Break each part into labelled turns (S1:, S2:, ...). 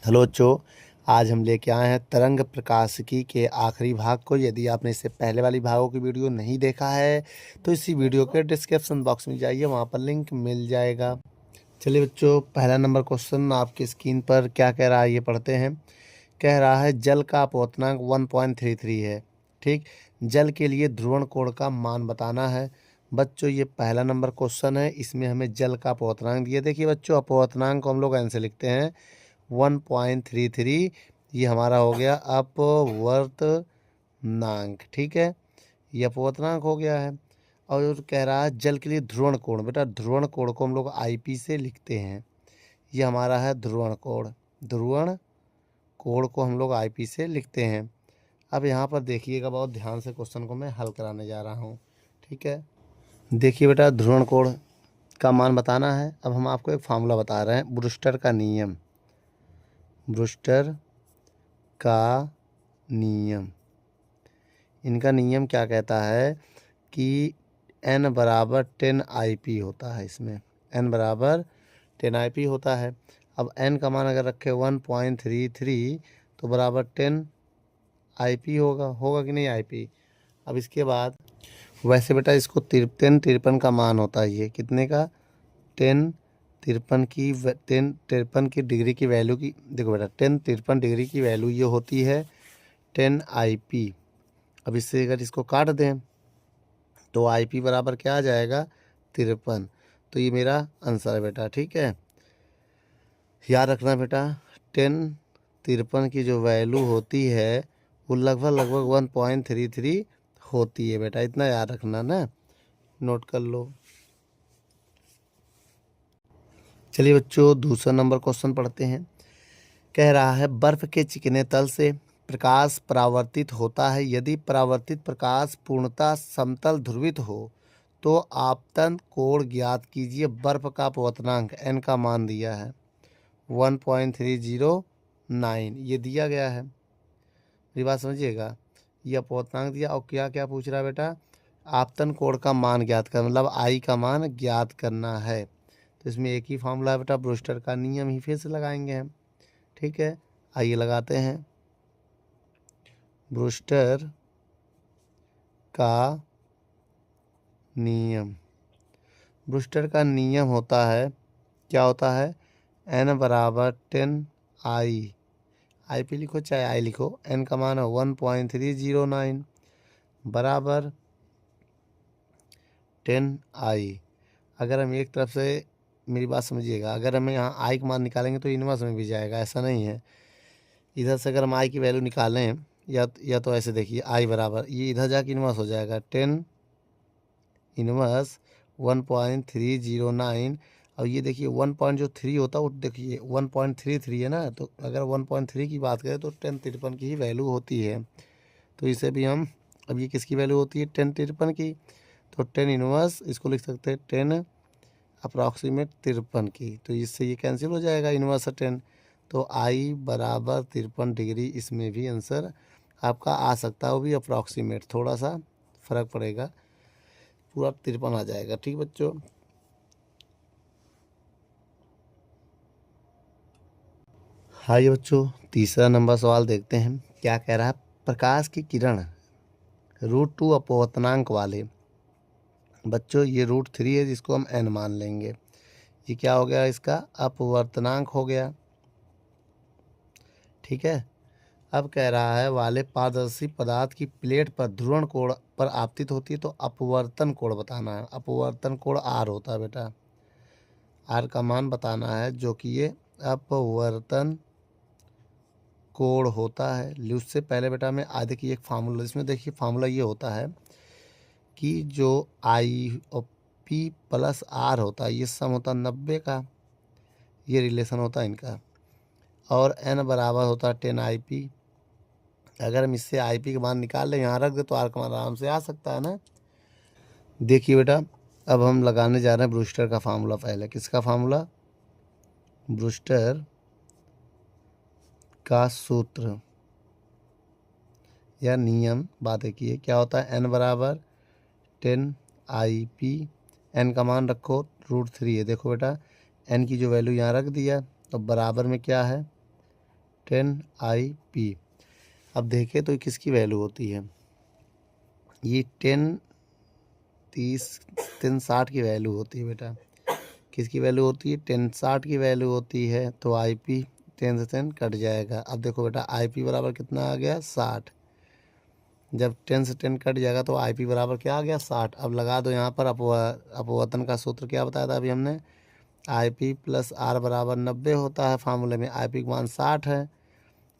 S1: Hello बच्चों, आज हम लेके आए हैं तरंग प्रकाशिकी के आखिरी भाग को। यदि आपने इससे पहले वाली भागों की वीडियो नहीं देखा है तो इसी वीडियो के डिस्क्रिप्शन बॉक्स में जाइए, वहाँ पर लिंक मिल जाएगा। चलिए बच्चों, पहला नंबर क्वेश्चन आपकी स्क्रीन पर क्या कह रहा है ये पढ़ते हैं। कह रहा है जल का अपवर्तनांक 1.33 है। ठीक, जल के लिए ध्रुवण कोण का मान बताना है। बच्चों ये पहला नंबर क्वेश्चन है, इसमें हमें जल का अपवर्तनांक दिया। देखिए बच्चों, अपवर्तनांक को हम लोग ऐसे लिखते हैं 1.33, ये हमारा हो गया अपवर्तनांक। ठीक है, ये अपवर्तनांक हो गया है। और कह रहा है जल के लिए ध्रुवण कोण। बेटा ध्रुवण कोण को हम लोग आईपी से लिखते हैं, ये हमारा है ध्रुवण कोण। ध्रुवण कोण को हम लोग आईपी से लिखते हैं। अब यहाँ पर देखिएगा, बहुत ध्यान से क्वेश्चन को मैं हल कराने जा रहा हूँ। ठीक है, देखिए बेटा, ध्रुवण कोण का मान बताना है। अब हम आपको एक फार्मूला बता रहे हैं, ब्रूस्टर का नियम। ब्रूस्टर का नियम, इनका नियम क्या कहता है कि n बराबर 10 IP होता है। इसमें n बराबर 10 IP होता है। अब n का मान अगर रखे 1.33 तो बराबर 10 IP होगा कि नहीं IP। अब इसके बाद वैसे बेटा इसको 53 का मान होता है, ये कितने का 10 53 की डिग्री की वैल्यू की। देखो बेटा 10 53 डिग्री की वैल्यू ये होती है 10 IP। अब इससे अगर इसको काट दें तो IP बराबर क्या आ जाएगा 53। तो ये मेरा आंसर है बेटा। ठीक है, याद रखना बेटा, 10 53 की जो वैल्यू होती है वो लगभग 1.33 होती है बेटा, इतना याद रखना ना, नोट कर लो। चलिए बच्चों, दूसरा नंबर क्वेश्चन पढ़ते हैं। कह रहा है बर्फ के चिकने तल से प्रकाश परावर्तित होता है। यदि परावर्तित प्रकाश पूर्णतः समतल ध्रुवित हो तो आपतन कोण ज्ञात कीजिए। बर्फ का अपवर्तनांक n का मान दिया है 1.309, ये दिया गया है। मेरी बात समझिएगा, ये अपवर्तनांक दिया और क्या क्या पूछ रहा है बेटा, आपतन कोण का मान ज्ञात करना, मतलब I का मान ज्ञात करना है। तो इसमें एक ही फॉर्मूला है बेटा, ब्रूस्टर का नियम ही फिर से लगाएंगे हम। ठीक है, आइए लगाते हैं। ब्रूस्टर का नियम, ब्रूस्टर का नियम होता है, क्या होता है, n बराबर 10 IP लिखो चाहे I लिखो, n का मान है 1.309 बराबर 10 I। अगर हम एक तरफ से, मेरी बात समझिएगा, अगर हम यहाँ I का मान निकालेंगे तो इनवर्स में भी जाएगा, ऐसा नहीं है। इधर से अगर हम I की वैल्यू निकालें या तो ऐसे देखिए, I बराबर ये इधर जाके इनवर्स हो जाएगा 10 इनवर्स 1.309। और ये देखिए 1.3 होता है वो, देखिए 1.33 है ना, तो अगर 1.3 की बात करें तो 10 53 की ही वैल्यू होती है। तो इसे भी हम, अब ये किसकी वैल्यू होती है 10 53 की, तो 10 इनवर्स इसको लिख सकते हैं 10 अप्रॉक्सीमेट 53 की। तो इससे ये कैंसिल हो जाएगा, इनवर्स 10। तो I बराबर 53 डिग्री, इसमें भी आंसर आपका आ सकता है, वो भी अप्रॉक्सीमेट, थोड़ा सा फर्क पड़ेगा, पूरा 53 आ जाएगा। ठीक बच्चों, हाँ ये बच्चों, तीसरा नंबर सवाल देखते हैं क्या कह रहा है। प्रकाश की किरण √2 अपवर्तनांक वाले, बच्चों ये √3 है जिसको हम n मान लेंगे, ये क्या हो गया, इसका अपवर्तनांक हो गया। ठीक है, अब कह रहा है वाले पारदर्शी पदार्थ की प्लेट पर ध्रुवण कोण पर आपतित होती है तो अपवर्तन कोण बताना है। अपवर्तन कोण R होता है बेटा, R का मान बताना है, जो कि ये अपवर्तन कोण होता है। उससे पहले बेटा मैं आधे की एक फार्मूला, इसमें देखिए फार्मूला ये होता है कि जो IP प्लस R होता है, ये सम होता है 90 का, ये रिलेशन होता है इनका, और n बराबर होता है 10 IP। अगर हम इससे IP का मान निकाल लें, यहाँ रख दे, तो R का मान आराम से आ सकता है ना। देखिए बेटा, अब हम लगाने जा रहे हैं ब्रूस्टर का फार्मूला। पहले किसका फार्मूला, ब्रूस्टर का सूत्र या नियम। बात देखिए क्या होता है, n बराबर 10 IP, n का मान रखो √3 है। देखो बेटा n की जो वैल्यू यहाँ रख दिया, तो बराबर में क्या है 10 IP। अब देखें तो किसकी वैल्यू होती है, ये 10 3 60 की वैल्यू होती है बेटा। किसकी वैल्यू होती है, 10 60 की वैल्यू होती है। तो IP 10 से 10 कट जाएगा। अब देखो बेटा IP बराबर कितना आ गया, 60। जब 10 से 10 कट जाएगा तो IP बराबर क्या आ गया, 60। अब लगा दो यहाँ पर अपवर्तन का सूत्र क्या बताया था अभी हमने, IP प्लस R बराबर 90 होता है। फार्मूले में IP का मान 60 है,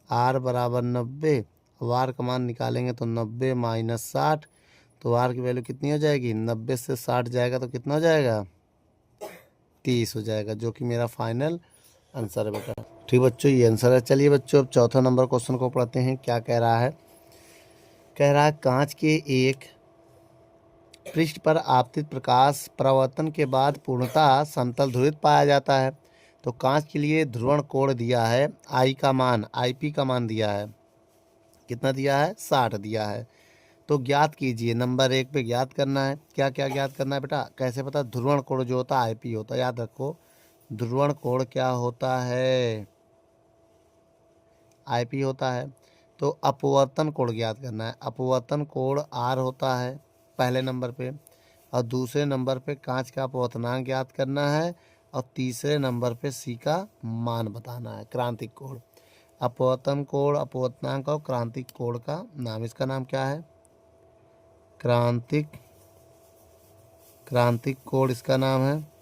S1: R बराबर 90। अब R का मान निकालेंगे तो 90 माइनस 60, तो R की वैल्यू कितनी हो जाएगी, 90 से 60 जाएगा तो कितना हो जाएगा, 30 हो जाएगा, जो कि मेरा फाइनल आंसर है बेटा। ठीक बच्चों, ये आंसर है। चलिए बच्चों अब चौथा नंबर क्वेश्चन को पढ़ते हैं। क्या कह रहा है, कह रहा है कांच के एक पृष्ठ पर आपतित प्रकाश परावर्तन के बाद पूर्णतः समतल ध्रुवित पाया जाता है। तो कांच के लिए ध्रुवण कोण दिया है, IP का मान दिया है, कितना दिया है, 60 दिया है। तो ज्ञात कीजिए, नंबर 1 पे ज्ञात करना है। क्या क्या ज्ञात करना है बेटा, कैसे पता, ध्रुवण कोण जो होता है IP होता है, याद रखो ध्रुवण कोण क्या होता है, IP होता है। तो अपवर्तन कोण ज्ञात करना है, अपवर्तन कोण R होता है पहले नंबर पे, और दूसरे नंबर पे कांच का अपवर्तनांक ज्ञात करना है, और तीसरे नंबर पे C का मान बताना है, क्रांतिक कोण। अपवर्तन कोण, अपवर्तनांक और क्रांतिक कोण का नाम, इसका नाम क्या है, क्रांतिक कोण इसका नाम है,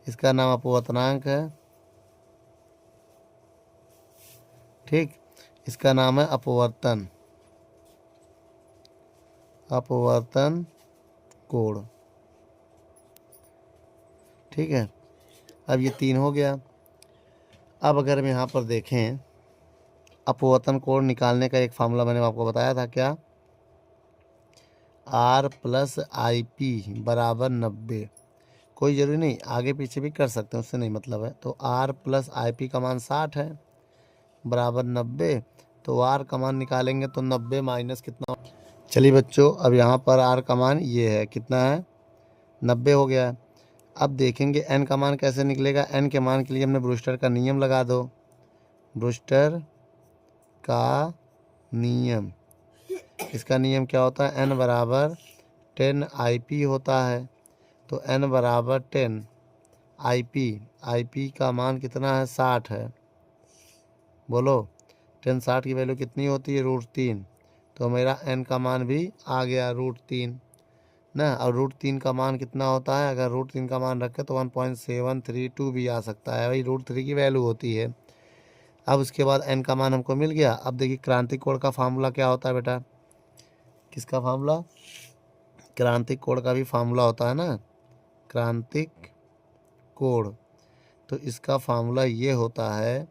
S1: इसका नाम अपवर्तनांक है, ठीक, इसका नाम है अपवर्तन कोण, ठीक है। अब ये 3 हो गया। अब अगर हम यहाँ पर देखें, अपवर्तन कोण निकालने का एक फार्मूला मैंने आपको बताया था, क्या, R प्लस IP बराबर 90। कोई ज़रूरी नहीं, आगे पीछे भी कर सकते हैं, उससे नहीं मतलब है। तो R प्लस IP का मान 60 है बराबर 90। तो R का मान निकालेंगे तो 90 माइनस कितना, चलिए बच्चों अब यहाँ पर R का मान ये है, कितना है, 90 हो गया। अब देखेंगे N का मान कैसे निकलेगा। N के मान के लिए हमने ब्रूस्टर का नियम लगा दो, ब्रूस्टर का नियम, इसका नियम क्या होता है, N बराबर 10 IP होता है। तो N बराबर 10 IP का मान कितना है, 60 है। बोलो 10 60 की वैल्यू कितनी होती है, √3। तो मेरा N का मान भी आ गया √3 ना। और √3 का मान कितना होता है, अगर √3 का मान रखें तो 1.732 भी आ सकता है, वही √3 की वैल्यू होती है। अब उसके बाद N का मान हमको मिल गया। अब देखिए क्रांतिक कोण का फार्मूला क्या होता है बेटा, किसका फार्मूला, क्रांतिक कोण का भी फार्मूला होता है ना, क्रांतिक कोण। तो इसका फार्मूला ये होता है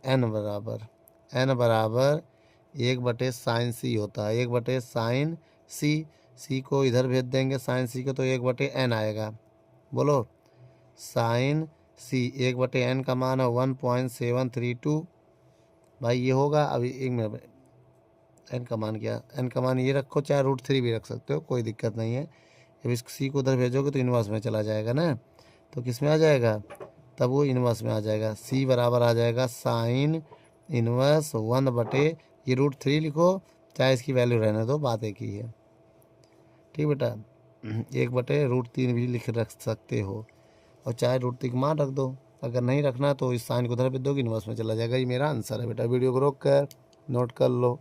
S1: N बराबर 1/sin C होता है, 1/sin C को इधर भेज देंगे sin C को, तो 1/n आएगा। बोलो sin C 1/n का मान है 1.732 भाई, ये होगा। अभी एक मिनट, n का मान क्या, n का मान ये रखो, चाहे √3 भी रख सकते हो, कोई दिक्कत नहीं है। जब इस C को उधर भेजोगे तो इनवर्स में चला जाएगा ना, तो किस में आ जाएगा, तब वो इनवर्स में आ जाएगा। C बराबर आ जाएगा sin इनवर्स 1/, ये √3 लिखो, चाहे इसकी वैल्यू रहने दो, बात एक ही है, ठीक बेटा। 1/√3 भी रख सकते हो, और चाहे √3 का मान रख दो। अगर नहीं रखना तो इस साइन को उधर भेज दोगे, इनवर्स में चला जाएगा। ये मेरा आंसर है बेटा। वीडियो को रोक कर नोट कर लो।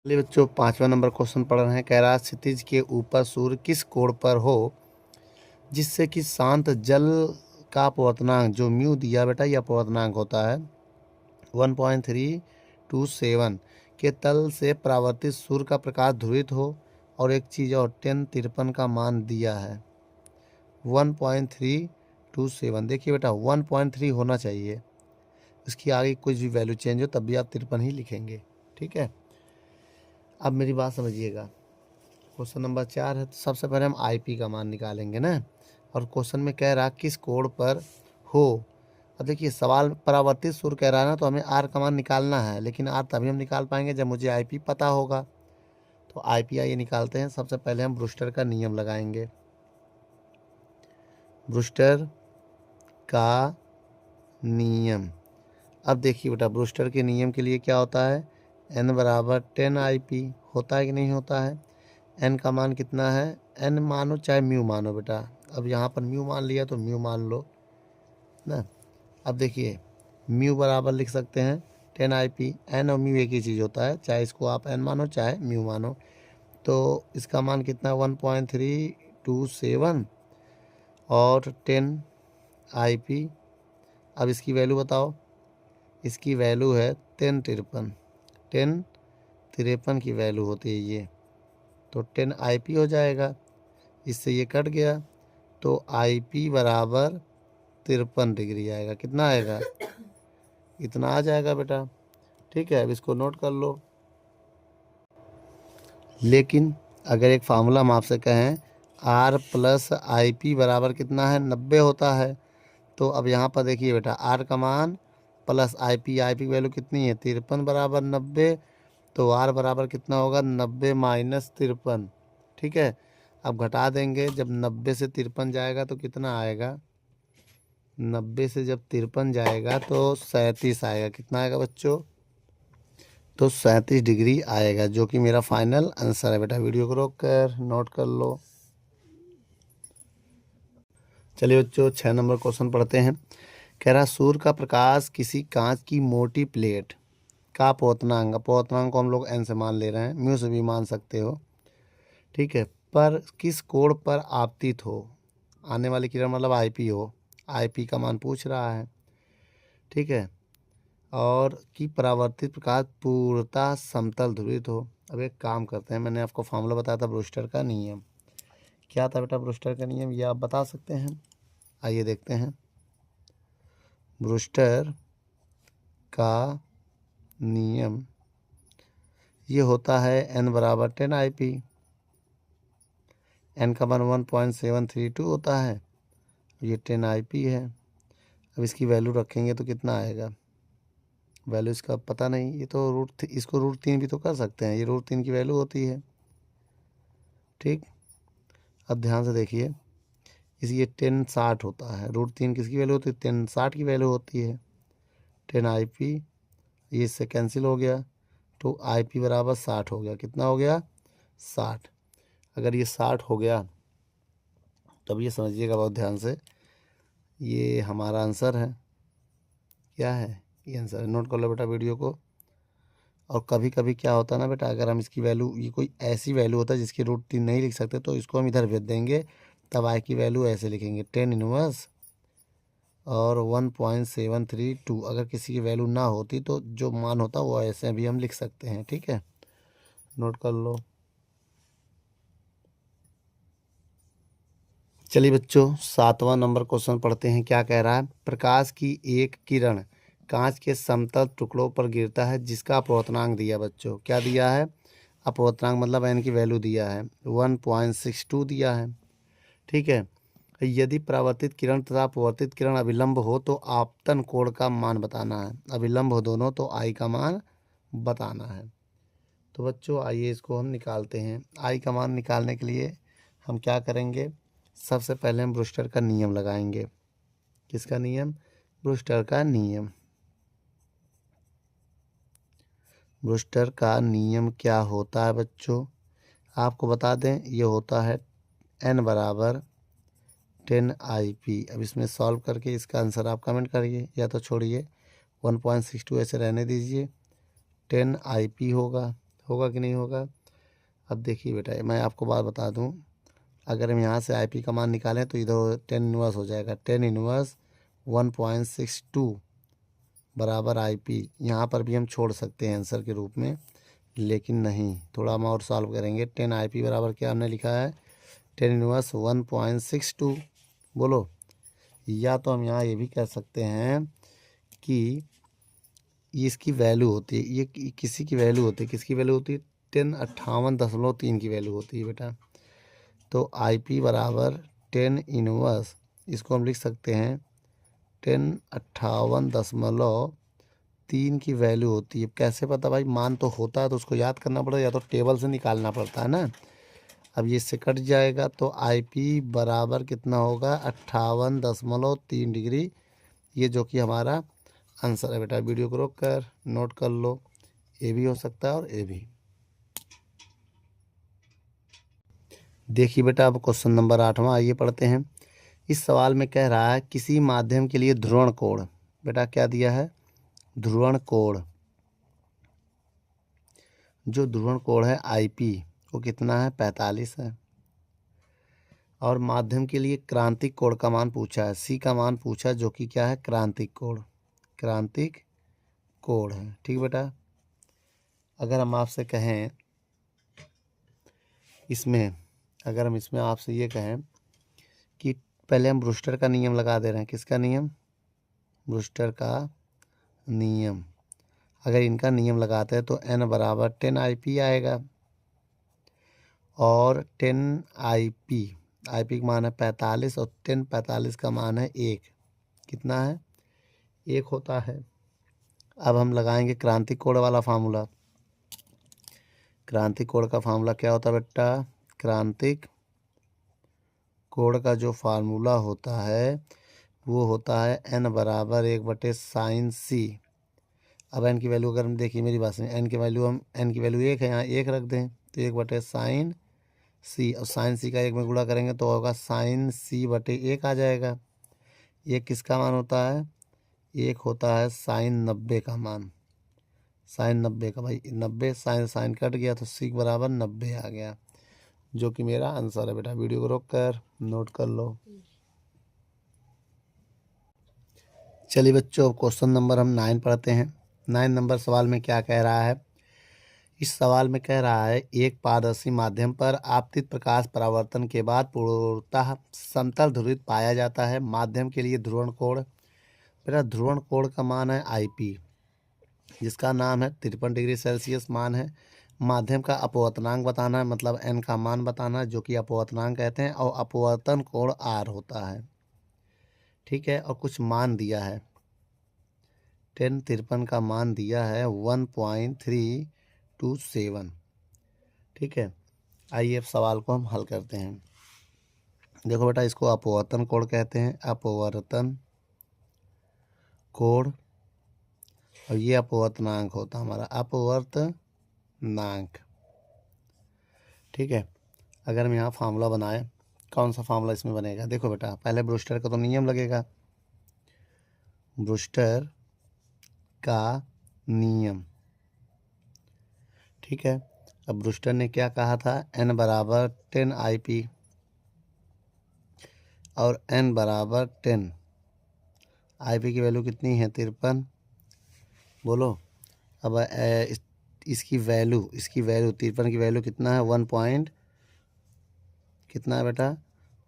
S1: चलिए बच्चों 5वां नंबर क्वेश्चन पढ़ रहे हैं। कह रहा है क्षितिज के ऊपर सूर्य किस कोण पर हो जिससे कि शांत जल का अपवर्तनांक, जो म्यू दिया बेटा, यह अपवर्तनांक होता है 1.327 के तल से परावर्तित सूर्य का प्रकाश ध्रुवित हो। और एक चीज़ और 1053 का मान दिया है 1.327। देखिए बेटा 1.3 होना चाहिए, इसकी आगे कुछ भी वैल्यू चेंज हो तब भी आप 53 ही लिखेंगे, ठीक है। अब मेरी बात समझिएगा, क्वेश्चन नंबर 4 है, तो सबसे पहले हम IP का मान निकालेंगे ना। और क्वेश्चन में कह रहा किस कोण पर हो। अब देखिए सवाल परावर्तित सूर्य कह रहा है ना, तो हमें R का मान निकालना है, लेकिन R तभी हम निकाल पाएंगे जब मुझे IP पता होगा। तो IP आइए निकालते हैं। सबसे पहले हम ब्रूस्टर का नियम लगाएंगे, ब्रूस्टर का नियम। अब देखिए बेटा, ब्रूस्टर के नियम के लिए क्या होता है, n बराबर 10 IP होता है कि नहीं होता है। n का मान कितना है, n मानो चाहे म्यू मानो बेटा। अब यहाँ पर म्यू मान लिया तो म्यू मान लो ना। अब देखिए म्यू बराबर लिख सकते हैं 10 IP। n और म्यू एक ही चीज़ होता है, चाहे इसको आप n मानो चाहे म्यू मानो। तो इसका मान कितना, 1.327 और 10 IP। अब इसकी वैल्यू बताओ, इसकी वैल्यू है 1053 की वैल्यू होती है ये, तो 10 IP हो जाएगा। इससे ये कट गया तो IP बराबर 53 डिग्री आएगा। कितना आएगा, इतना आ जाएगा बेटा। ठीक है, अब इसको नोट कर लो। लेकिन अगर एक फार्मूला हम आपसे कहें R प्लस IP बराबर कितना है, 90 होता है। तो अब यहाँ पर देखिए बेटा, R का मान प्लस IP की वैल्यू कितनी है, 53 बराबर 90। तो R बराबर कितना होगा, 90 माइनस 53। ठीक है, अब घटा देंगे, जब 90 से 53 जाएगा तो कितना आएगा, 90 से जब 53 जाएगा तो 37 आएगा। कितना आएगा बच्चों, तो 37 डिग्री आएगा, जो कि मेरा फाइनल आंसर है बेटा। वीडियो को रोक कर नोट कर लो। चलिए बच्चों 6 नंबर क्वेश्चन पढ़ते हैं। कह रहा, सूर्य का प्रकाश किसी कांच की मोटी प्लेट का अपवर्तनांक, अपवर्तनांक को हम लोग n से मान ले रहे हैं, म्यू से भी मान सकते हो। ठीक है, पर किस कोण पर आपतित हो, आने वाली किरण मतलब IP हो, IP का मान पूछ रहा है। ठीक है, और कि परावर्तित प्रकाश पूर्णतः समतल ध्रुवित हो। अब एक काम करते हैं, मैंने आपको फार्मूला बताया था ब्रूस्टर का नियम। क्या था बेटा ब्रूस्टर का नियम, ये आप बता सकते हैं। आइए देखते हैं। ब्रूस्टर का नियम ये होता है n बराबर 10 IP। n का मान 1.732 होता है, ये 10 IP है। अब इसकी वैल्यू रखेंगे तो कितना आएगा, वैल्यू इसका पता नहीं, ये तो इसको √3 भी तो कर सकते हैं, ये √3 की वैल्यू होती है। ठीक, अब ध्यान से देखिए, ये 1060 होता है, √3 किसकी वैल्यू होती है, 1060 की वैल्यू होती है। 10 IP ये इससे कैंसिल हो गया, तो IP बराबर 60 हो गया। कितना हो गया, 60। अगर ये 60 हो गया तब ये समझिएगा बहुत ध्यान से, ये हमारा आंसर है। क्या है, ये आंसर है। नोट कर लो बेटा वीडियो को। और कभी कभी क्या होता है ना बेटा, अगर हम इसकी वैल्यू, ये कोई ऐसी वैल्यू होता है जिसकी √3 नहीं लिख सकते, तो इसको हम इधर भेज देंगे, तब आई की वैल्यू ऐसे लिखेंगे 10 इनवर्स और 1.732। अगर किसी की वैल्यू ना होती तो जो मान होता वो ऐसे भी हम लिख सकते हैं। ठीक है, नोट कर लो। चलिए बच्चों 7वां नंबर क्वेश्चन पढ़ते हैं। क्या कह रहा है, प्रकाश की एक किरण कांच के समतल टुकड़ों पर गिरता है जिसका अपवर्तनांक दिया। बच्चों क्या दिया है, अपवर्तनांक मतलब n की वैल्यू दिया है 1.62 दिया है। ठीक है, यदि परावर्तित किरण तथा अपवर्तित किरण अभिलंब हो तो आपतन कोण का मान बताना है। अभिलंब हो दोनों तो I का मान बताना है। तो बच्चों आइए इसको हम निकालते हैं। I का मान निकालने के लिए हम क्या करेंगे, सबसे पहले हम ब्रूस्टर का नियम लगाएंगे। किसका नियम, ब्रूस्टर का नियम। ब्रूस्टर का नियम क्या होता है बच्चों, आपको बता दें, ये होता है n बराबर 10 IP। अब इसमें सॉल्व करके इसका आंसर आप कमेंट करिए या तो छोड़िए, 1.62 ऐसे रहने दीजिए। 10 IP होगा, होगा कि नहीं होगा। अब देखिए बेटा, मैं आपको बात बता दूं, अगर हम यहाँ से IP का मान निकालें तो इधर 10 इनवर्स हो जाएगा। 10 इनवर्स 1.62 बराबर IP। यहाँ पर भी हम छोड़ सकते हैं आंसर के रूप में, लेकिन नहीं, थोड़ा हम और सॉल्व करेंगे। 10 IP बराबर क्या हमने लिखा है, 10 इनवर्स 1.62। बोलो, या तो हम यहाँ ये भी कह सकते हैं कि ये इसकी वैल्यू होती है, ये किसी की वैल्यू होती है, किसकी वैल्यू होती है, 1058.3 की वैल्यू होती है बेटा। तो IP बराबर 10 इनवर्स, इसको हम लिख सकते हैं 1058.3 की वैल्यू होती है। कैसे पता भाई, मान तो होता है तो उसको याद करना पड़ेगा, या तो टेबल से निकालना पड़ता है ना। अब ये इससे कट जाएगा तो IP बराबर कितना होगा, 58.3 डिग्री ये जो कि हमारा आंसर है बेटा। वीडियो को रोक कर नोट कर लो, ए भी हो सकता है और ए भी। देखिए बेटा अब क्वेश्चन नंबर 8वां आइए पढ़ते हैं। इस सवाल में कह रहा है किसी माध्यम के लिए ध्रुवण कोण, बेटा क्या दिया है, ध्रुवण कोण। जो ध्रुवण कोण है आईपी वो कितना है, 45 है। और माध्यम के लिए क्रांतिक कोण का मान पूछा है, सी का मान पूछा जो कि क्या है, क्रांतिक कोण। क्रांतिक कोण है, ठीक बेटा। अगर हम आपसे कहें इसमें, अगर हम इसमें आपसे ये कहें कि पहले हम ब्रूस्टर का नियम लगा दे रहे हैं, किसका नियम, ब्रूस्टर का नियम। अगर इनका नियम लगाते हैं तो n बराबर 10 IP आएगा और 10 IP, IP का मान है 45 और 10 45 का मान है 1, कितना है, 1 होता है। अब हम लगाएंगे क्रांतिक कोण वाला फार्मूला। क्रांतिक कोण का फार्मूला क्या होता है बेटा, क्रांतिक कोण का जो फार्मूला होता है वो होता है n बराबर 1/sin c। अब n की वैल्यू अगर हम देखिए, मेरी बात सुनिए, n की वैल्यू 1 है, यहाँ 1 रख दें तो 1/sin c, और sin c का 1 में गुणा करेंगे तो होगा sin c/1 आ जाएगा। ये किसका मान होता है, एक होता है sin 90 का मान, sin 90 का, भाई 90 साइन कट गया तो c बराबर 90 आ गया, जो कि मेरा आंसर है बेटा। वीडियो को रोक कर नोट कर लो। चलिए बच्चों अब क्वेश्चन नंबर हम 9 पढ़ते हैं। 9 नंबर सवाल में क्या कह रहा है, इस सवाल में कह रहा है एक पारदर्शी माध्यम पर आपतित प्रकाश परावर्तन के बाद पूर्णतः समतल ध्रुवित पाया जाता है। माध्यम के लिए ध्रुवण कोण, बेटा ध्रुवण कोण का मान है IP, जिसका नाम है 53 डिग्री सेल्सियस मान है। माध्यम का अपवर्तनांक बताना है, मतलब n का मान बताना है, जो कि अपवर्तनांक कहते हैं, और अपवर्तन कोण R होता है, ठीक है। और कुछ मान दिया है, 1053 का मान दिया है 1.327, ठीक है। आइए अब सवाल को हम हल करते हैं। देखो बेटा इसको अपवर्तन कोण कहते हैं, अपवर्तन कोण, और ये अपवर्तनांक होता है हमारा अपवर्तनांक, ठीक है। अगर हम यहाँ फार्मूला बनाए, कौन सा फार्मूला इसमें बनेगा, देखो बेटा पहले ब्रूस्टर का तो नियम लगेगा, ब्रूस्टर का नियम, ठीक है। अब ब्रूस्टर ने क्या कहा था, n बराबर 10 IP और n बराबर 10, IP की वैल्यू कितनी है, 53, बोलो। अब इसकी वैल्यू 53 की वैल्यू कितना है, 1 पॉइंट कितना है बेटा,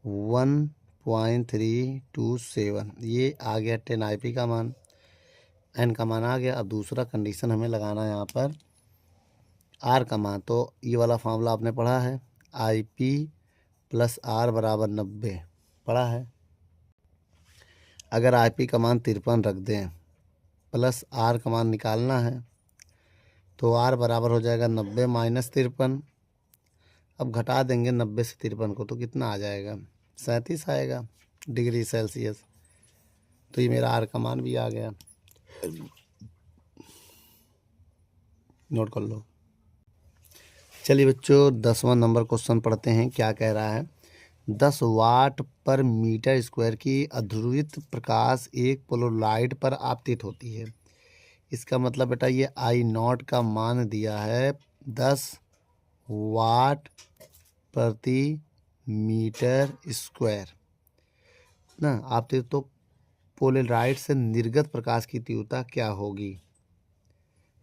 S1: 1.327, ये आ गया 10 IP का मान, n का मान आ गया। अब दूसरा कंडीशन हमें लगाना है यहाँ पर R का मान, तो ये वाला फार्मूला आपने पढ़ा है, IP + R बराबर 90 पढ़ा है। अगर IP का मान 53 रख दें प्लस R का मान निकालना है तो R बराबर हो जाएगा 90 - 53। अब घटा देंगे 90 से 53 को तो कितना आ जाएगा, 37 आएगा डिग्री सेल्सियस। तो ये मेरा R का मान भी आ गया, नोट कर लो। चलिए बच्चों 10वां नंबर क्वेश्चन पढ़ते हैं। क्या कह रहा है, 10 वाट पर मीटर स्क्वायर की अध्रुवित प्रकाश एक पोलराइड पर आपतित होती है। इसका मतलब बेटा ये I0 का मान दिया है 10 वाट प्रति मीटर स्क्वायर ना आपतित, तो पोलराइड से निर्गत प्रकाश की तीव्रता क्या होगी।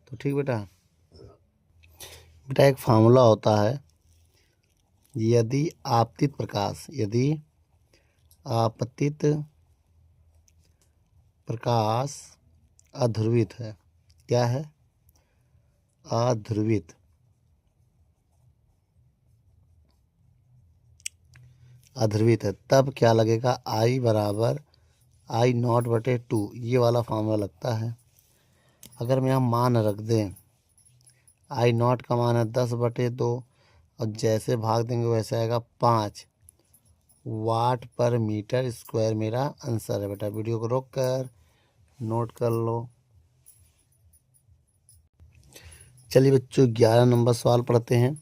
S1: तो ठीक बेटा एक फार्मूला होता है, यदि आपतित प्रकाश अध्रुवित है, क्या है, अध्रुवित है, तब क्या लगेगा, I बराबर I0/2, ये वाला फार्मूला लगता है। अगर हम यहाँ मान रख दें, I0 का मान है 10/2 और जैसे भाग देंगे वैसे आएगा 5 वाट पर मीटर स्क्वायर, मेरा आंसर है बेटा। वीडियो को रोक कर नोट कर लो। चलिए बच्चों 11 नंबर सवाल पढ़ते हैं।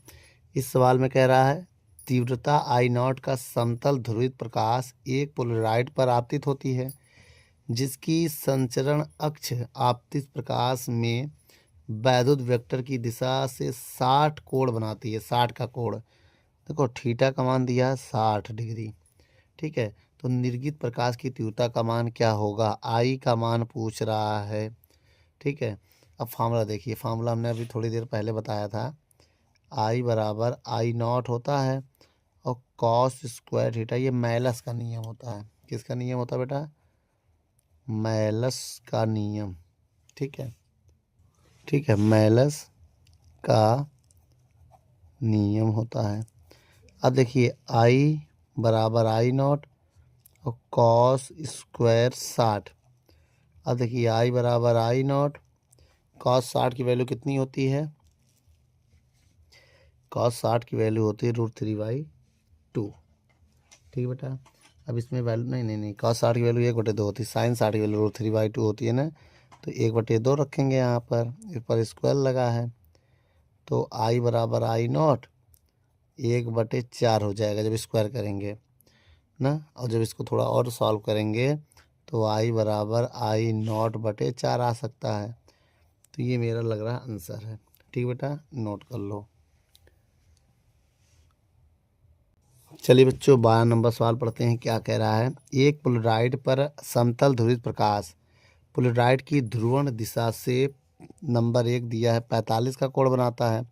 S1: इस सवाल में कह रहा है तीव्रता आई नॉट का समतल ध्रुवित प्रकाश एक पोलराइड पर आपतित होती है जिसकी संचरण अक्ष आपतित प्रकाश में वैद्युत वेक्टर की दिशा से 60 कोण बनाती है। 60 का कोण देखो, थीटा का मान दिया है 60 डिग्री। ठीक है, तो निर्गत प्रकाश की तीव्रता का मान क्या होगा, आई का मान पूछ रहा है। ठीक है, अब फार्मूला देखिए, फार्मूला हमने अभी थोड़ी देर पहले बताया था। आई बराबर आई नॉट होता है और कॉस स्क्वायर थीटा, ये मैलस का नियम होता है। किसका नियम होता है बेटा, मैलस का नियम। ठीक है, ठीक है, मैलस का नियम होता है। अब देखिए आई बराबर आई नॉट और कॉस स्क्वायर 60। अब देखिए आई बराबर आई नॉट, कॉस 60 की वैल्यू कितनी होती है, कॉस 60 की वैल्यू होती है √3/2। ठीक है बेटा, अब इसमें वैल्यू नहीं कॉस 60 की वैल्यू 1/2 होती है, साइन 60 की वैल्यू √3/2 होती है ना, तो 1/2 रखेंगे यहाँ पर, इस पर स्क्वायर लगा है, तो आई बराबर आई नॉट 1/4 हो जाएगा जब स्क्वायर करेंगे ना। और जब इसको थोड़ा और सॉल्व करेंगे तो आई बराबर आई नॉट बटे 4 आ सकता है। तो ये मेरा लग रहा आंसर है। ठीक बेटा, नोट कर लो। चलिए बच्चों 12 नंबर सवाल पढ़ते हैं। क्या कह रहा है, एक पोलराइड पर समतल ध्रुवित प्रकाश पोलराइड की ध्रुवण दिशा से नंबर 1 दिया है 45 का कोण बनाता है।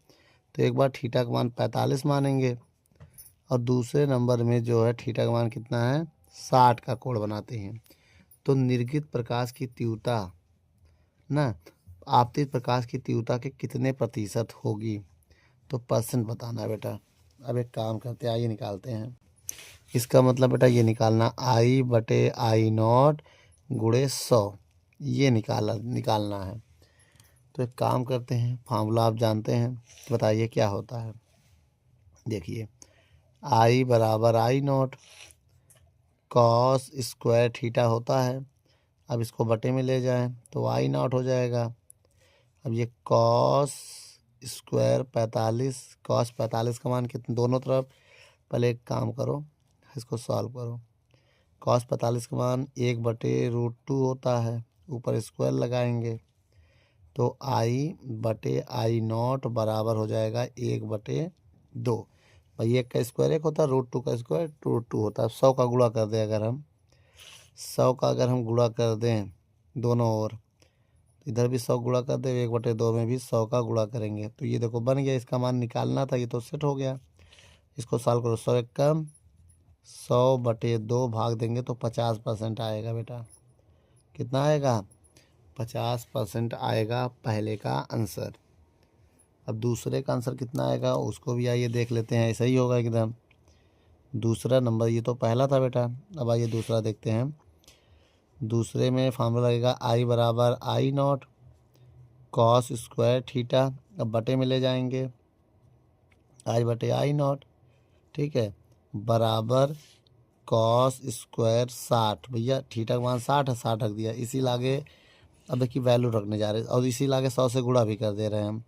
S1: तो एक बार थीटा का मान 45 मानेंगे और दूसरे नंबर में जो है थीटा का मान कितना है 60 का कोण बनाते हैं। तो निर्गत प्रकाश की तीव्रता ना आपतित प्रकाश की तीव्रता के कितने प्रतिशत होगी, तो परसेंट बताना है बेटा। अब एक काम करते हैं, आइए निकालते हैं। इसका मतलब बेटा ये निकालना आई बटे आई नॉट गुणे 100, ये निकालना है। तो एक काम करते हैं, फार्मूला आप जानते हैं, बताइए क्या होता है। देखिए आई बराबर आई नॉट कॉस स्क्वायर थीटा होता है। अब इसको बटे में ले जाएं तो आई नॉट हो जाएगा। अब ये कॉस स्क्वायर 45, कॉस 45 का मान कितना, दोनों तरफ पहले एक काम करो, इसको सॉल्व करो। कॉस 45 का मान 1/√2 होता है, ऊपर स्क्वायर लगाएंगे तो आई बटे आई नॉट बराबर हो जाएगा 1/2। भाई 1 का स्क्वायर 1 होता है, √2 का स्क्वायर √2 होता है। 100 का गुणा कर दें अगर हम, 100 का अगर हम गुणा कर दें दोनों ओर, इधर भी 100 गुणा कर दे, 1/2 में भी 100 का गुणा करेंगे तो ये देखो बन गया। इसका मान निकालना था, ये तो सेट हो गया। इसको सॉल्व करो, 100 एक कम 100/2 भाग देंगे तो 50% आएगा बेटा। कितना आएगा, 50% आएगा पहले का आंसर। अब दूसरे का आंसर कितना आएगा उसको भी आइए देख लेते हैं, ऐसा ही होगा एकदम। दूसरा नंबर, ये तो पहला था बेटा, अब आइए दूसरा देखते हैं। दूसरे में फार्मूला लगेगा आई बराबर आई नॉट कॉस स्क्वायर थीटा, अब बटे में ले जाएंगे आई बटे आई नॉट। ठीक है, बराबर कॉस स्क्वायर 60, भैया थीटा का मान 60 है, 60 रख दिया, इसी लागे अब देखिए वैल्यू रखने जा रहे हैं और इसी लागे 100 से गुणा भी कर दे रहे हैं हम।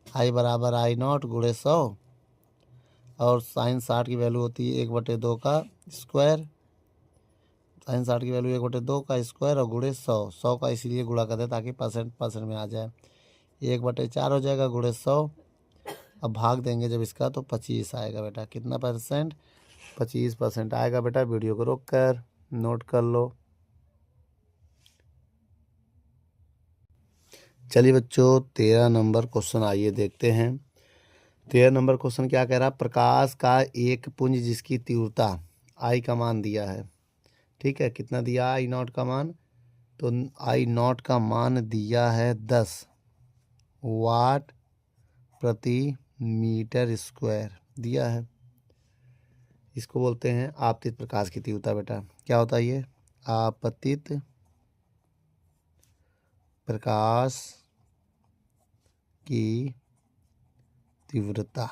S1: आई बराबर आई नॉट गुणे 100 और साइन 60 की वैल्यू होती है 1/2 का स्क्वायर, साइन 60 की वैल्यू 1/2 का स्क्वायर और गुणे 100, 100 का इसीलिए गुणा कर दे ताकि परसेंट में आ जाए। 1/4 हो जाएगा गुणे 100। अब भाग देंगे जब इसका तो 25 आएगा बेटा। कितना परसेंट, 25% आएगा बेटा। वीडियो को रोक कर नोट कर लो। चलिए बच्चों 13 नंबर क्वेश्चन आइए देखते हैं। 13 नंबर क्वेश्चन क्या कह रहा है, प्रकाश का एक पुंज जिसकी तीव्रता आई का मान दिया है। ठीक है, कितना दिया आई नॉट का मान, तो आई नॉट का मान दिया है 10 वाट प्रति मीटर स्क्वायर दिया है। इसको बोलते हैं आपतित प्रकाश की तीव्रता बेटा। क्या होता है ये, आपतित प्रकाश की तीव्रता।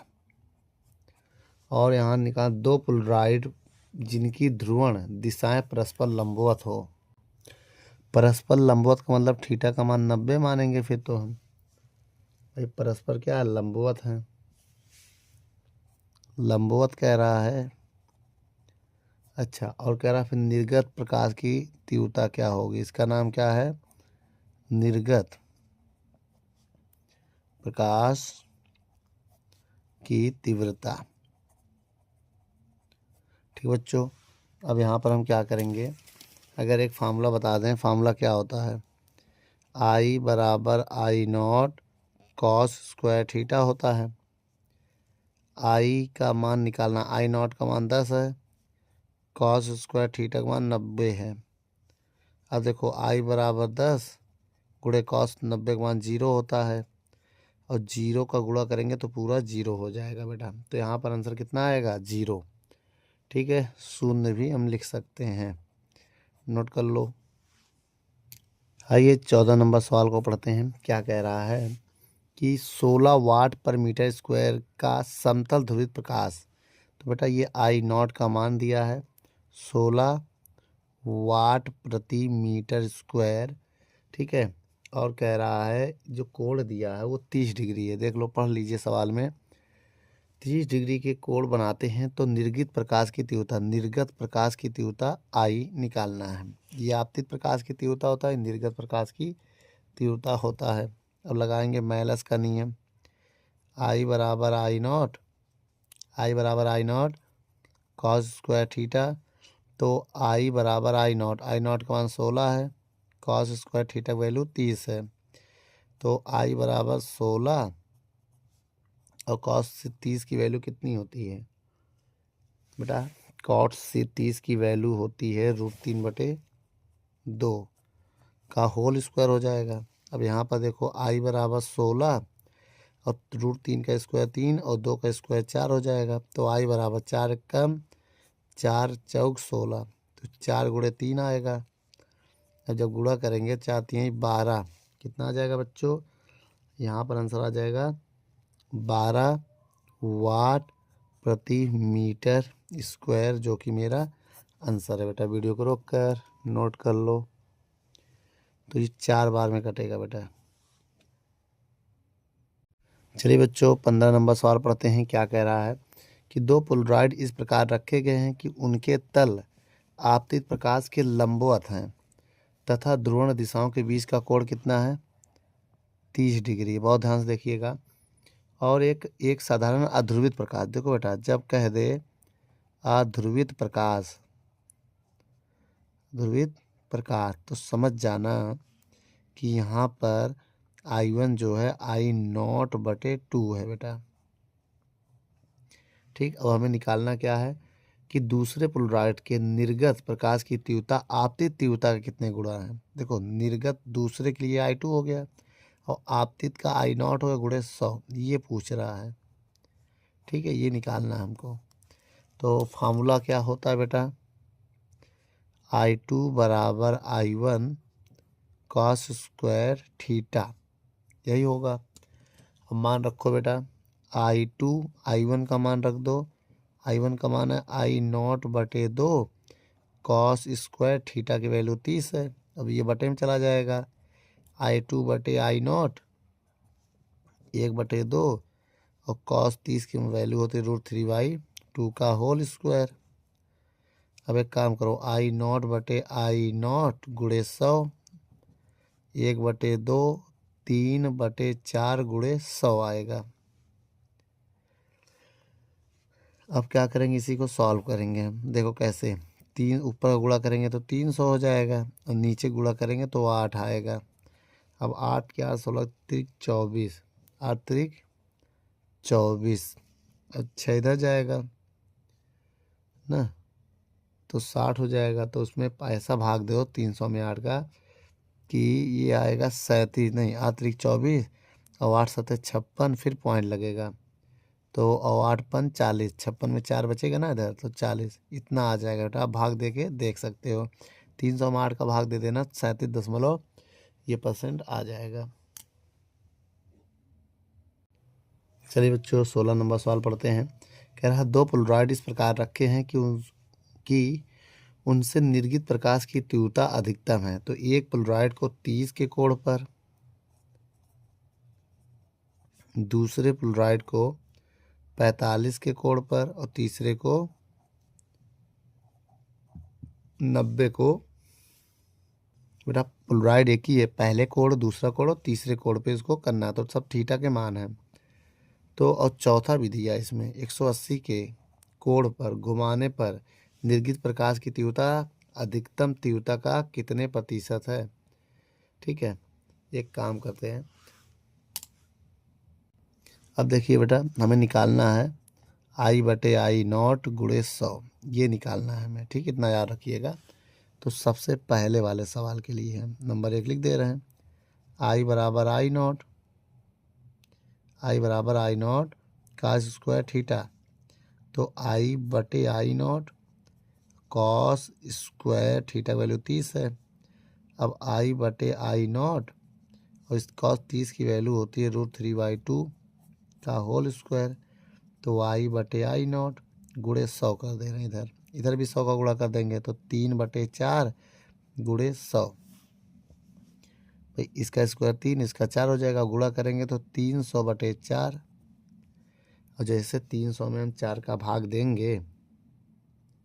S1: और यहाँ निकाल दो पोलराइड जिनकी ध्रुवण दिशाएं परस्पर लंबवत हो। परस्पर लंबवत का मतलब थीटा का मान 90 मानेंगे फिर तो हम। भाई परस्पर क्या है, लंबवत है, लंबवत कह रहा है। अच्छा, और कह रहा फिर निर्गत प्रकाश की तीव्रता क्या होगी, इसका नाम क्या है, निर्गत प्रकाश की तीव्रता। ठीक बच्चों, अब यहाँ पर हम क्या करेंगे, अगर एक फार्मूला बता दें, फार्मूला क्या होता है, आई बराबर आई नॉट कॉस स्क्वायर थीटा होता है। आई का मान निकालना, आई नॉट का मान 10 है, कॉस स्क्वायर थीटा का मान 90 है। अब देखो आई बराबर 10 गुणे कॉस 90 का मान 0 होता है, और 0 का गुणा करेंगे तो पूरा 0 हो जाएगा बेटा। तो यहाँ पर आंसर कितना आएगा, 0। ठीक है, शून्य भी हम लिख सकते हैं, नोट कर लो। आइए 14 नंबर सवाल को पढ़ते हैं। क्या कह रहा है कि 16 वाट पर मीटर स्क्वायर का समतल ध्रुवित प्रकाश, तो बेटा ये आई नॉट का मान दिया है 16 वाट प्रति मीटर स्क्वायर। ठीक है, और कह रहा है जो कोण दिया है वो 30 डिग्री है। देख लो, पढ़ लीजिए सवाल में, 30 डिग्री के कोण बनाते हैं तो निर्गत प्रकाश की तीव्रता, निर्गत प्रकाश की तीव्रता आई निकालना है। ये आपतित प्रकाश की तीव्रता होता है, निर्गत प्रकाश की तीव्रता होता है। अब लगाएंगे मैलस का नियम, आई बराबर आई नॉट, आई बराबर आई नॉट कॉस स्क्वायर थीटा। तो आई बराबर आई नॉट, आई नॉट का मान 16 है, कॉस स्क्वायर थीटा वैल्यू 30 है। तो आई बराबर 16 और कॉस से 30 की वैल्यू कितनी होती है बेटा, कॉस से 30 की वैल्यू होती है √3/2 का होल स्क्वायर हो जाएगा। अब यहाँ पर देखो आई बराबर 16 और √3 का स्क्वायर 3 और 2 का स्क्वायर 4 हो जाएगा। तो आई बराबर 4 कम 4 चौक 16, तो 4 गुणे 3 आएगा। अब जब गुणा करेंगे 4 3 12, कितना आ जाएगा बच्चों, यहाँ पर आंसर आ जाएगा 12 वाट प्रति मीटर स्क्वायर, जो कि मेरा आंसर है बेटा। वीडियो को रोक कर नोट कर लो। तो ये 4 बार में कटेगा बेटा। चलिए बच्चों 15 नंबर सवाल पढ़ते हैं। क्या कह रहा है कि दो पोलराइड इस प्रकार रखे गए हैं कि उनके तल आपतित प्रकाश के लंबवत हैं तथा ध्रुवण दिशाओं के बीच का कोण कितना है, 30 डिग्री। बहुत ध्यान से देखिएगा। और एक साधारण अध्रुवित प्रकाश, देखो बेटा जब कह दे अध्रुवित प्रकाश, ध्रुवित प्रकाश, तो समझ जाना कि यहाँ पर I1 जो है I0/2 है बेटा। ठीक, अब हमें निकालना क्या है कि दूसरे पोलराइड के निर्गत प्रकाश की तीव्रता आपतित तीव्रता के कितने गुणा है। देखो निर्गत दूसरे के लिए I2 हो गया और आपतित का I0 हो गया गुणे 100, ये पूछ रहा है। ठीक है, ये निकालना है हमको। तो फार्मूला क्या होता है बेटा, I2 बराबर I1 कॉस स्क्वायर थीटा, यही होगा। अब मान रखो बेटा, I2 I1 का मान रख दो, I1 का मान है I0/2 कॉस स्क्वायर थीटा की वैल्यू 30 है। अब ये बटे में चला जाएगा, I2/I0 1/2 और कॉस 30 की वैल्यू होती है √3/2 का होल स्क्वायर। अब एक काम करो, I0/I0 गुणे 100 1/2 3/4 गुणे 100 आएगा। अब क्या करेंगे, इसी को सॉल्व करेंगे हम। देखो कैसे, 3 ऊपर गुणा करेंगे तो 300 हो जाएगा और नीचे गुणा करेंगे तो 8 आएगा। अब 8 क्या 16 3 24, 8 3 24। अच्छा इधर जाएगा ना, तो 60 हो जाएगा। तो उसमें ऐसा भाग दो 300 में 8 का कि ये आएगा 37, नहीं 8 3 24 और 8 7 56, फिर पॉइंट लगेगा तो और 8 5 40, 56 में 4 बचेगा ना इधर, तो 40 इतना आ जाएगा बेटा। आप भाग दे के देख सकते हो, 300 में 8 का भाग दे देना, 37 ये % आ जाएगा। चलिए बच्चों 16 नंबर सवाल पढ़ते हैं। कह रहा है दो पोलराइड इस प्रकार रखे हैं कि उनसे निर्गत प्रकाश की तीव्रता अधिकतम है। तो एक पोलराइड को 30 के कोण पर, दूसरे पोलराइड को 45 के कोण पर और तीसरे को 90 को। बेटा पोलराइड एक ही है, पहले कोण, दूसरा कोण और तीसरे कोण पे इसको करना है, तो सब थीटा के मान है। तो और चौथा भी दिया इसमें 180 के कोण पर घुमाने पर निर्गत प्रकाश की तीव्रता अधिकतम तीव्रता का कितने प्रतिशत है। ठीक है, एक काम करते हैं। अब देखिए बेटा, हमें निकालना है I/I0 गुणे 100, ये निकालना है हमें। ठीक, इतना याद रखिएगा। तो सबसे पहले वाले सवाल के लिए हम नंबर 1 लिख दे रहे हैं। I/I0, I/I0 cos square theta. तो I/I0 cos square theta value 30 है। अब I/I0 और इस cos 30 की वैल्यू होती है √3/2 का होल स्क्वायर। तो I/I0 गुणे 100 कर दे रहे हैं। इधर इधर भी 100 का गुणा कर देंगे तो 3/4 गुणे 100। भाई इसका स्क्वायर 3, इसका 4 हो जाएगा, गुणा करेंगे तो 300/4। और जैसे 300 में हम 4 का भाग देंगे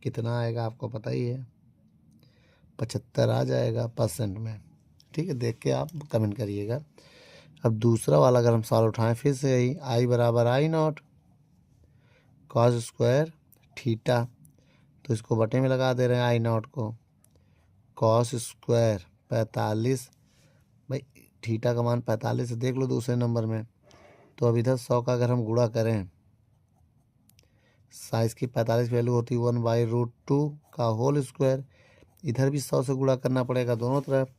S1: कितना आएगा आपको पता ही है, 75 आ जाएगा परसेंट में। ठीक है, देख के आप कमेंट करिएगा। अब दूसरा वाला अगर हम सवाल उठाएं फिर से यही I/I0 cos स्क्वायर थीटा। तो इसको बटे में लगा दे रहे हैं I0 को। cos स्क्वायर 45, भाई थीटा का मान 45 है, देख लो दूसरे नंबर में। तो अब इधर 100 का अगर हम गुणा करें, साइज की 45 वैल्यू होती है 1/√2 का होल स्क्वायर। इधर भी 100 से गुणा करना पड़ेगा दोनों तरफ।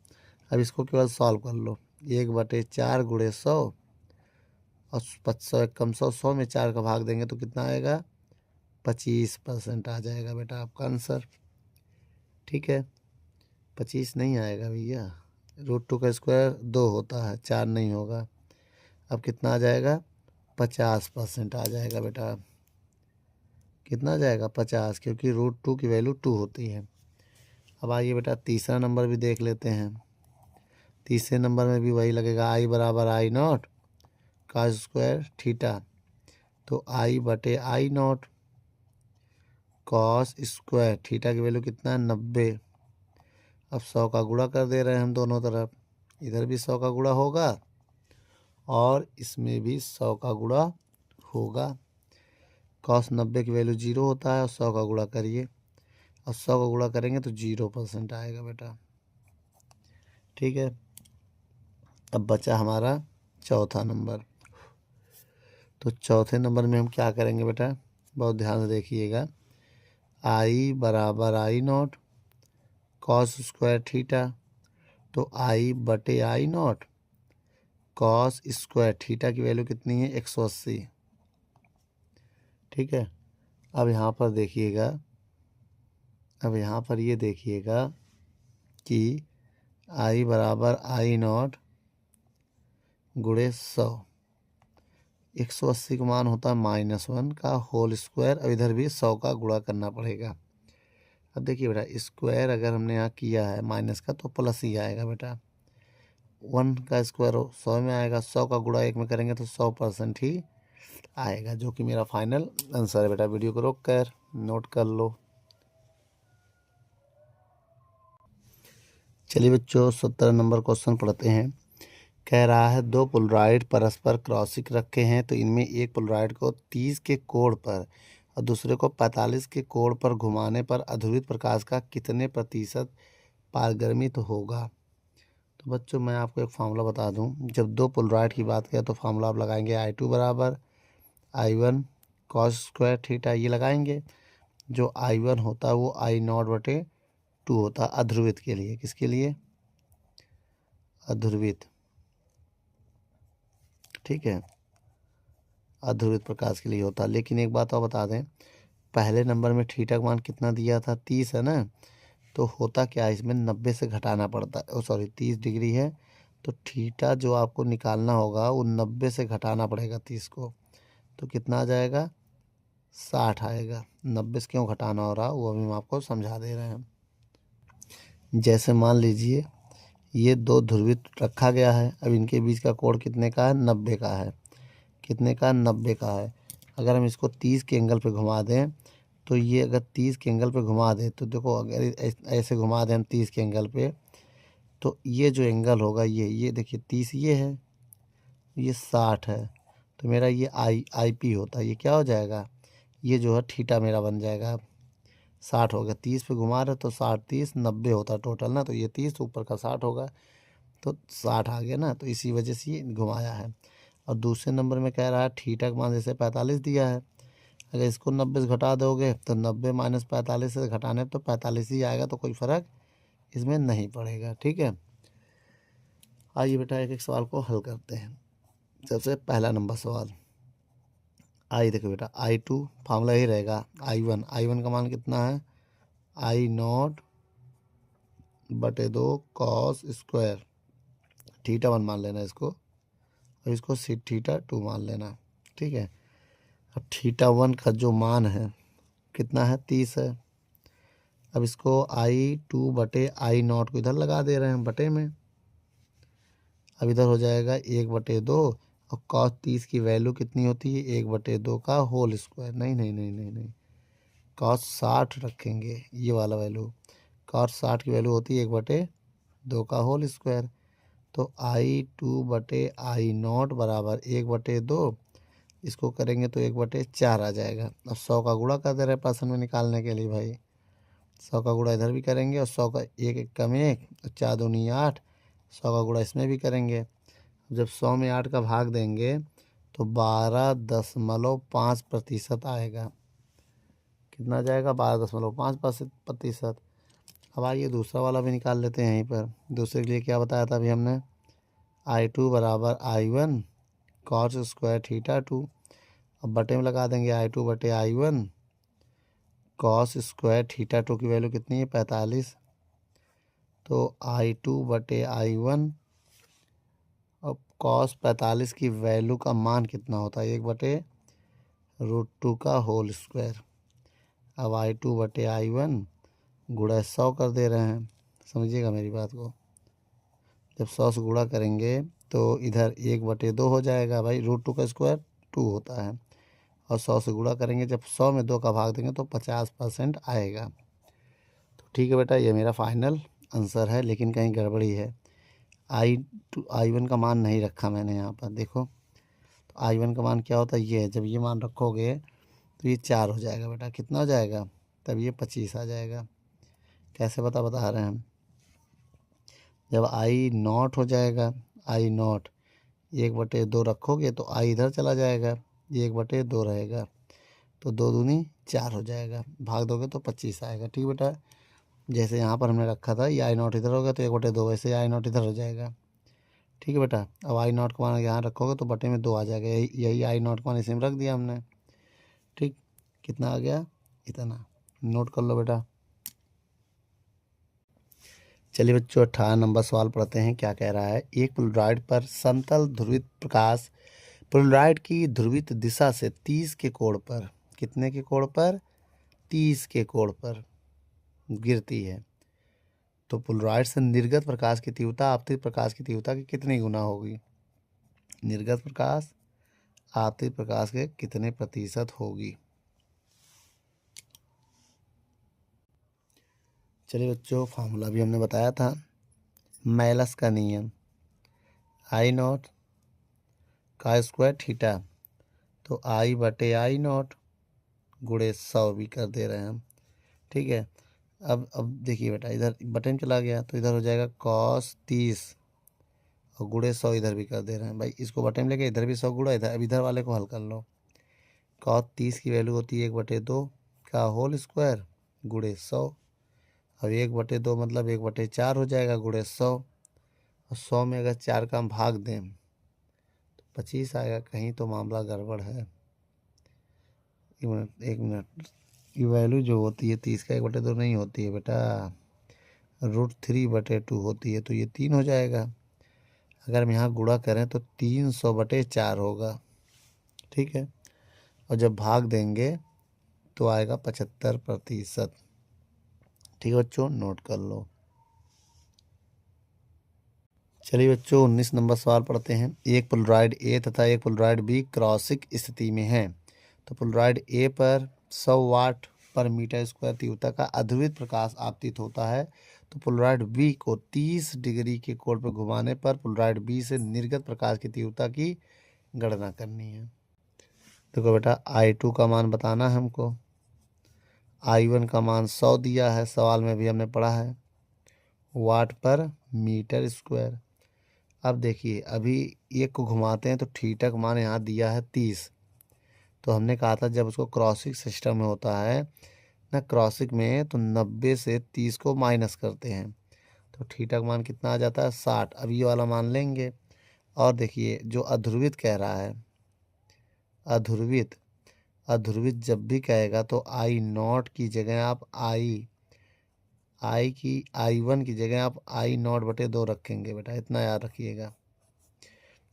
S1: अब इसको केवल सॉल्व कर लो, 1/4 गुणे 100 और 100 कम 100 में 4 का भाग देंगे तो कितना आएगा, 25% आ जाएगा बेटा आपका आंसर। ठीक है, 25 नहीं आएगा भैया, √2 का स्क्वायर 2 होता है, 4 नहीं होगा। अब कितना आ जाएगा, 50% आ जाएगा बेटा। कितना आ जाएगा, 50, क्योंकि √2 की वैल्यू 2 होती है। अब आइए बेटा तीसरा नंबर भी देख लेते हैं। तीसरे नंबर में भी वही लगेगा I/I0 cos स्क्वायर थीटा। तो I/I0 cos स्क्वायर थीटा की वैल्यू कितना है, 90। अब 100 का गुणा कर दे रहे हैं हम दोनों तरफ, इधर भी 100 का गुणा होगा और इसमें भी 100 का गुणा होगा। cos 90 की वैल्यू 0 होता है और 100 का गुणा करिए, और 100 का गुणा करेंगे तो 0% आएगा बेटा। ठीक है, अब बचा हमारा चौथा नंबर। तो चौथे नंबर में हम क्या करेंगे बेटा, बहुत ध्यान से देखिएगा। I/I0 cos square theta. तो I/I0 cos स्क्वायर थीटा की वैल्यू कितनी है, 180। ठीक है, अब यहाँ पर देखिएगा, अब यहाँ पर ये देखिएगा कि I/I0 गुणे 100, 180 का मान होता है -1 का होल स्क्वायर। अब इधर भी 100 का गुणा करना पड़ेगा। अब देखिए बेटा, स्क्वायर अगर हमने यहाँ किया है माइनस का तो प्लस ही आएगा बेटा। 1 का स्क्वायर 100 में आएगा, 100 का गुणा 1 में करेंगे तो 100% ही आएगा, जो कि मेरा फाइनल आंसर है बेटा। वीडियो को रोक कर नोट कर लो। चलिए बच्चों 17 नंबर क्वेश्चन पढ़ते हैं। कह रहा है दो पोलराइड परस्पर क्रॉसिक रखे हैं, तो इनमें एक पोलराइड को 30 के कोण पर और दूसरे को 45 के कोण पर घुमाने पर अध्रुवित प्रकाश का कितने प्रतिशत पारगर्मित होगा। तो बच्चों मैं आपको एक फार्मूला बता दूं, जब दो पोलराइड की बात करें तो फार्मूला आप लगाएंगे I2 बराबर I1 cos स्क्वायर थीटा, ये लगाएंगे। जो I1 होता है वो I0/2 होता है अध्रुवित के लिए। किसके लिए, अध्रुवित। ठीक है, अध्रुवित प्रकाश के लिए होता है। लेकिन एक बात और बता दें, पहले नंबर में थीटा का मान कितना दिया था, 30 है ना। तो होता क्या है, इसमें 90 से घटाना पड़ता है, सॉरी 30 डिग्री है, तो थीटा जो आपको निकालना होगा वो 90 से घटाना पड़ेगा 30 को। तो कितना आ जाएगा, 60 आएगा। 90 से क्यों घटाना हो रहा वो अभी हम आपको समझा दे रहे हैं। जैसे मान लीजिए ये दो ध्रुवित रखा गया है, अब इनके बीच का कोण कितने का है, 90 का है। कितने का, 90 का है। अगर हम इसको 30 के एंगल पे घुमा दें तो ये अगर 30 के एंगल पे घुमा दें तो देखो, अगर ऐसे घुमा दें हम 30 के एंगल पे, तो ये जो एंगल होगा ये देखिए 30 ये है, ये 60 है, तो मेरा ये आई पी होता है। ये क्या हो जाएगा, ये जो है थीटा मेरा बन जाएगा। 60 हो गया, 30 पे घुमा रहे तो 60 30 90 होता टोटल ना, तो ये 30 ऊपर का 60 होगा, तो 60 आ गया ना, तो इसी वजह से ये घुमाया है। और दूसरे नंबर में कह रहा है थीटा का मान जैसे 45 दिया है, अगर इसको 90 से घटा दोगे तो 90 माइनस 45 से घटाने तो 45 ही आएगा, तो कोई फ़र्क इसमें नहीं पड़ेगा। ठीक है, आइए बेटा एक एक सवाल को हल करते हैं। सबसे पहला नंबर सवाल, आई देखो बेटा, I2 फार्मूला ही रहेगा, I1 का मान कितना है, I0 बटे 2 कॉस स्क्वायर थीटा 1 मान लेना इसको, और इसको सिक थीटा 2 मान लेना। ठीक है, अब थीटा 1 का जो मान है कितना है, 30 है। अब इसको I2 बटे I0 को इधर लगा दे रहे हैं बटे में, अब इधर हो जाएगा 1/2, और कॉस 30 की वैल्यू कितनी होती है, 1/2 का होल स्क्वायर। नहीं नहीं नहीं नहीं नहीं, कॉस 60 रखेंगे, ये वाला वैल्यू, कॉस 60 की वैल्यू होती है 1/2 का होल स्क्वायर। तो I2 बटे I0 बराबर 1/2, इसको करेंगे तो 1/4 आ जाएगा। अब 100 का गुणा कर दे रहे पर्सन में निकालने के लिए भाई, 100 का गुणा इधर भी करेंगे, और 100 का एक एक कम एक, 4 दूनी 8, 100 का गुणा इसमें भी करेंगे। जब 100 में 8 का भाग देंगे तो 12.5% आएगा। कितना जाएगा, 12.5%। अब आइए दूसरा वाला भी निकाल लेते हैं। यहीं पर दूसरे के लिए क्या बताया था अभी हमने, I2 बराबर I1 कॉस स्क्वायर थीटा 2। अब बटे में लगा देंगे I2 बटे I1 कॉस स्क्वायर थीटा 2 की वैल्यू कितनी है, 45। तो I2 बटे I1, अब कॉस 45 की वैल्यू का मान कितना होता है, 1/√2 का होल स्क्वायर। अब I2 बटे I1 गुणा 100 कर दे रहे हैं, समझिएगा मेरी बात को। जब 100 से गुणा करेंगे तो इधर 1/2 हो जाएगा भाई, √2 का स्क्वायर 2 होता है, और 100 से गुणा करेंगे, जब 100 में 2 का भाग देंगे तो 50% आएगा। तो ठीक है बेटा, ये मेरा फाइनल आंसर है, लेकिन कहीं गड़बड़ी है। I1 का मान नहीं रखा मैंने यहाँ पर, देखो। तो I1 का मान क्या होता है, ये है, जब ये मान रखोगे तो ये 4 हो जाएगा बेटा, कितना हो जाएगा, तब ये 25 आ जाएगा। कैसे बता रहे हैं हम, जब I0 हो जाएगा, I0 1/2 रखोगे तो I इधर चला जाएगा, ये 1/2 रहेगा, तो 2 दूनी 4 हो जाएगा, भाग दोगे तो 25 आएगा। ठीक बेटा, जैसे यहाँ पर हमने रखा था, ये I0 इधर होगा तो 1/2, वैसे I0 इधर हो जाएगा। ठीक है बेटा, अब I0 का मान यहाँ रखोगे तो बटे में 2 आ जाएगा, यही I0 का मान इसी में रख दिया हमने। ठीक, कितना आ गया, इतना, नोट कर लो बेटा। चलिए बच्चों 18 नंबर सवाल पढ़ते हैं, क्या कह रहा है। एक पोलराइड पर समतल ध्रुवित प्रकाश पोलराइड की ध्रुवित दिशा से 30 के कोण पर, कितने के कोण पर, 30 के कोण पर गिरती है, तो पोलराइड से निर्गत प्रकाश की तीव्रता आपतित प्रकाश की तीव्रता की कितनी गुना होगी। निर्गत प्रकाश आपतित प्रकाश के कितने प्रतिशत होगी। चलिए बच्चों, फार्मूला भी हमने बताया था, मेलस का नियम, I0 का स्क्वायर थीटा, तो I बटे I0 गुणे 100 भी कर दे रहे हैं हम। ठीक है, अब देखिए बेटा, इधर बटन चला गया तो इधर हो जाएगा cos 30, और गुणे 100 इधर भी कर दे रहे हैं भाई, इसको बटन में लेके इधर भी 100 गुणा, इधर अब इधर वाले को हल कर लो। cos 30 की वैल्यू होती है 1/2 का होल स्क्वायर गुणे 100, अब 1/2 मतलब 1/4 हो जाएगा गुणे 100, और 100 में अगर 4 का हम भाग दें तो 25 आएगा। कहीं तो मामला गड़बड़ है, एक मिनट, ये वैल्यू जो होती है 30 का 1/2 नहीं होती है बेटा, √3/2 होती है, तो ये 3 हो जाएगा। अगर हम यहाँ गुणा करें तो 300/4 होगा। ठीक है, और जब भाग देंगे तो आएगा 75%। ठीक है बच्चों, नोट कर लो। चलिए बच्चों 19 नंबर सवाल पढ़ते हैं। एक पोलराइड ए तथा एक पोलराइड बी क्रॉसिक स्थिति में है। तो पोलराइड ए पर 100 वाट पर मीटर स्क्वायर तीव्रता का अध्रुवित प्रकाश आपतित होता है। तो पोलराइड बी को 30 डिग्री के कोण पर घुमाने पर पोलराइड बी से निर्गत प्रकाश की तीव्रता की गणना करनी है। देखो बेटा I2 का मान बताना है हमको। I1 का मान 100 दिया है, सवाल में भी हमने पढ़ा है, वाट पर मीटर स्क्वायर। अब देखिए अभी एक को घुमाते हैं तो थीटा का मान यहाँ दिया है 30। तो हमने कहा था जब उसको क्रॉसिक सिस्टम में होता है ना, क्रॉसिक में, तो 90 से 30 को माइनस करते हैं तो थीटा का मान कितना आ जाता है 60। अब ये वाला मान लेंगे। और देखिए जो अध्रुवित कह रहा है, अध्रुवित जब भी कहेगा तो I0 की जगह आप I1 की जगह आप I0/2 रखेंगे बेटा, इतना याद रखिएगा।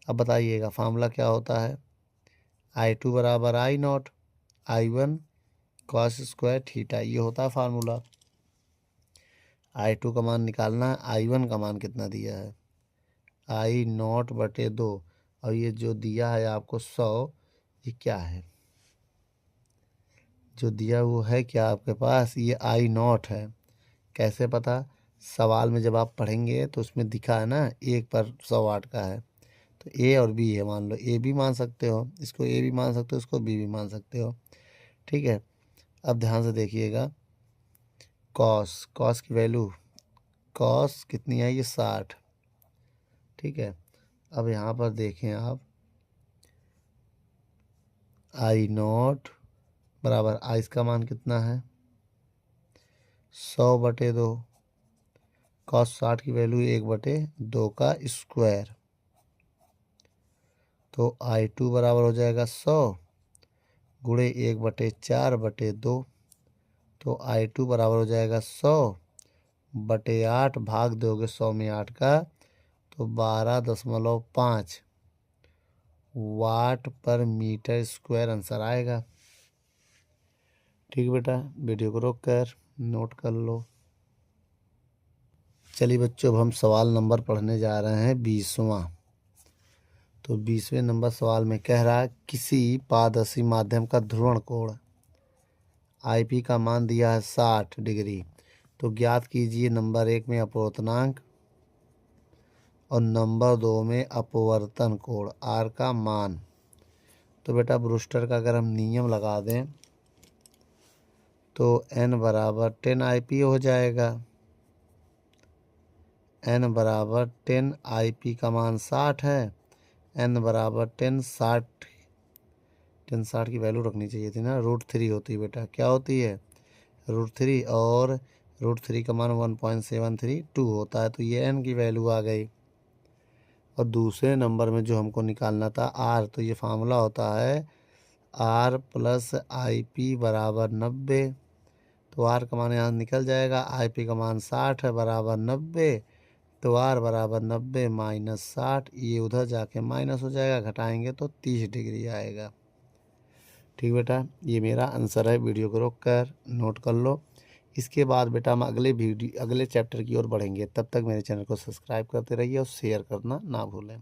S1: अब बताइएगा फार्मूला क्या होता है। I2 बराबर I0, I1 cos square theta, ये होता है फार्मूला। I2 का मान निकालना है, I1 का मान कितना दिया है I0/2, और ये जो दिया है आपको 100, ये क्या है जो दिया वो है क्या आपके पास, ये I0 है। कैसे पता, सवाल में जब आप पढ़ेंगे तो उसमें दिखा है ना 1 पर 100 वाट का है, तो ए और बी है, मान लो ए भी मान सकते हो, इसको ए भी मान सकते हो, इसको बी भी मान सकते हो। ठीक है, अब ध्यान से देखिएगा, कॉस की वैल्यू, कॉस कितनी है, ये 60। ठीक है, अब यहाँ पर देखें आप, I0 बराबर आई इसका मान कितना है 100/2, कॉस 60 की वैल्यू 1/2 का स्क्वायर। तो I2 बराबर हो जाएगा 100 गुणे 1/4/2। तो I2 बराबर हो जाएगा 100/8, भाग दोगे 100 में 8 का, तो 12.5 वाट पर मीटर स्क्वायर आंसर आएगा। ठीक बेटा, वीडियो को रोक कर नोट कर लो। चलिए बच्चों अब हम सवाल नंबर पढ़ने जा रहे हैं 20वां। तो 20वें नंबर सवाल में कह रहा है किसी पारदर्शी माध्यम का ध्रुवण कोण IP का मान दिया है 60 डिग्री। तो ज्ञात कीजिए नंबर 1 में अपवर्तनांक और नंबर 2 में अपवर्तन कोण R का मान। तो बेटा ब्रूस्टर का अगर हम नियम लगा दें तो N बराबर 10 IP हो जाएगा। N बराबर 10, IP का मान 60 है, N बराबर 10, 60 की वैल्यू रखनी चाहिए थी ना, √3 होती है बेटा, क्या होती है √3, और √3 का मान 1.732 होता है, तो ये N की वैल्यू आ गई। और दूसरे नंबर में जो हमको निकालना था R, तो ये फार्मूला होता है R + IP बराबर 90। तो R का मान यहाँ निकल जाएगा, IP का मान 60 है बराबर 90, तो R बराबर 90 - 60, ये उधर जाके माइनस हो जाएगा, घटाएंगे तो 30 डिग्री आएगा। ठीक बेटा, ये मेरा आंसर है। वीडियो को रोक कर नोट कर लो। इसके बाद बेटा हम अगले चैप्टर की ओर बढ़ेंगे। तब तक मेरे चैनल को सब्सक्राइब करते रहिए और शेयर करना ना भूलें।